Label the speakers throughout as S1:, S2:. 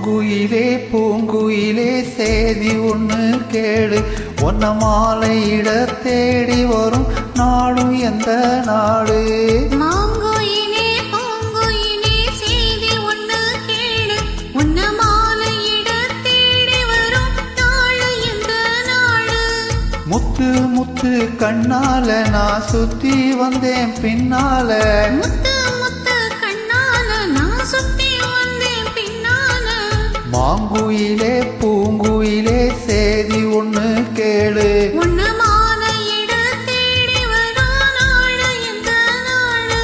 S1: மாங்குயிலே பூங்குயிலே சேதி ஒண்ணு கேளு, ஒன்ன மாலையிட தேடி வரும் நாடும் எந்த நாடு.
S2: மாங்குயிலே பூங்குயிலே சேதி ஒண்ணு கேளு, ஒன்ன மாலையிட தேடி வரும் நாடு எந்த நாடு.
S1: முத்து முத்து கண்ணால நான் சுத்தி வந்தேன் பின்னால,
S2: முத்து முத்து கண்ணால நான் சுத்தி வந்தேன் பின்னால.
S1: மாங்குயிலே பூங்குயிலே சேதி ஒண்ணு கேளு,
S2: ஒன்ன மாலையிட தேடி வரும் நாடு எந்த நாடு.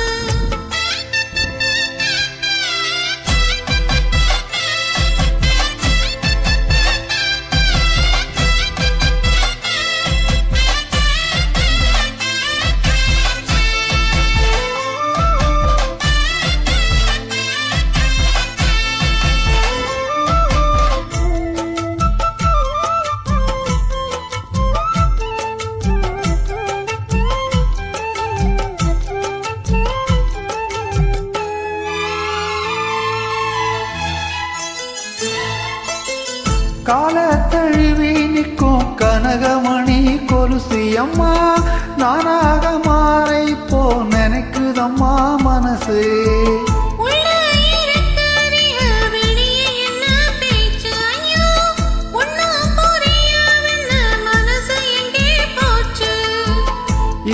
S1: கால தழுவி நிற்கும் கனகமணி கொலுசு அம்மா, நானாக மாறை போ நினைக்குதம்மா மனசு.
S2: உள்ள இருக்கிறிய வெளியே என்ன பேச்சு ஐயோ, ஒண்ணும் புரியவில்லை மனசு எங்கே போச்சு.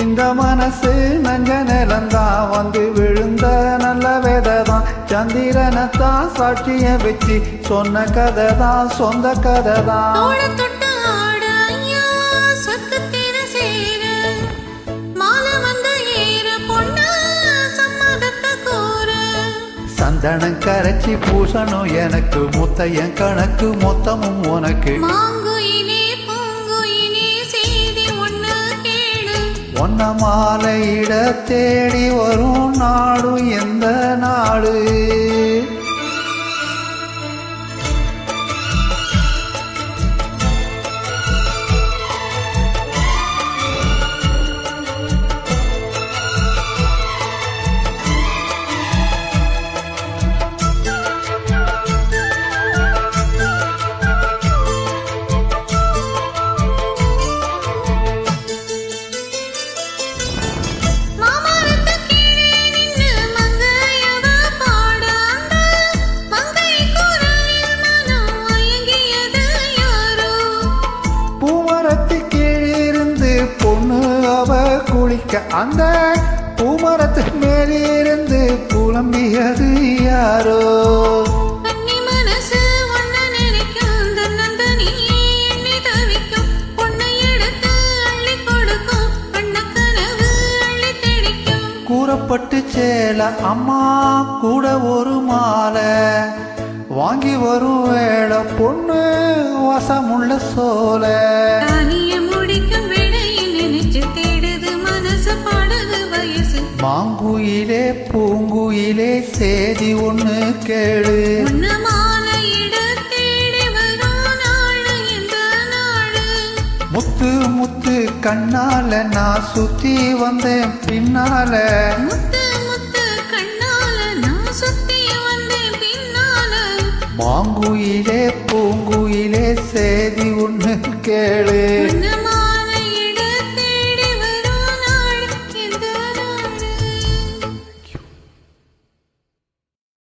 S1: இந்த மனசு நஞ்ச நிலந்தான் வந்து விழுந்த நல்ல வேததான், சந்திரனைத்தான் சாட்சிய வச்சு சொன்ன கதைதான் சொந்த கதைதான்.
S2: தோள தொட்டு ஆட ஐயோ, சொத்துத்திர சேர மாலை வந்து ஏற பொண்ணு சம்மதத்தை கோர.
S1: சந்தனம் கரைச்சி பூசணும் எனக்கு, முத்தையன் கணக்கு மொத்தமும் உனக்கு.
S2: மாங்குயிலே பூங்குயிலே சேதி ஒண்ணு கேளு,
S1: ஒன்ன மாலையிட தேடி வரும் நாடு எந்த நாடு.
S2: மாமரத்து கீழே நின்னு மங்கையவ பாட, அந்த மங்கை குரலில் மனம் மயங்கியது யாரோ.
S1: பூமரத்து கீழிருந்து பொண்ணு அவ குளிக்க, அந்த பூமரத்து மேலிருந்து புலம்பியது யாரோ.
S2: கன்னி மனசு ஒன்ன நினைக்கும், தன்னந்தனியே எண்ணி தவிக்கும், பொண்ணை எடுத்து அள்ளி கொடுக்கும், கண்ண கனவு அள்ளி தெளிக்கும்.
S1: கூறப்பட்டு சேல அம்மா கூட ஒரு மாலை, வாங்கி வரும் வேளை பொண்ணு வசமுள்ள சோலை.
S2: தானிய முடிக்கும் விடையில் நினைச்சு தேடுது மனசு பாடுது வயசு.
S1: மாங்குயிலே பூங்குயிலே சேதி ஒண்ணு கேளு,
S2: உன்ன மாலையிட தேடி வரும் நாடு எந்த நாடு.
S1: முத்து முத்து கண்ணால நான் சுத்தி வந்தேன் பின்னால,
S2: முத்து முத்து கண்ணால நான் சுத்தி வந்தேன் பின்னால.
S1: மாங்குயிலே பூங்குயிலே சேதி ஒண்ணு கேளு.
S2: உன்ன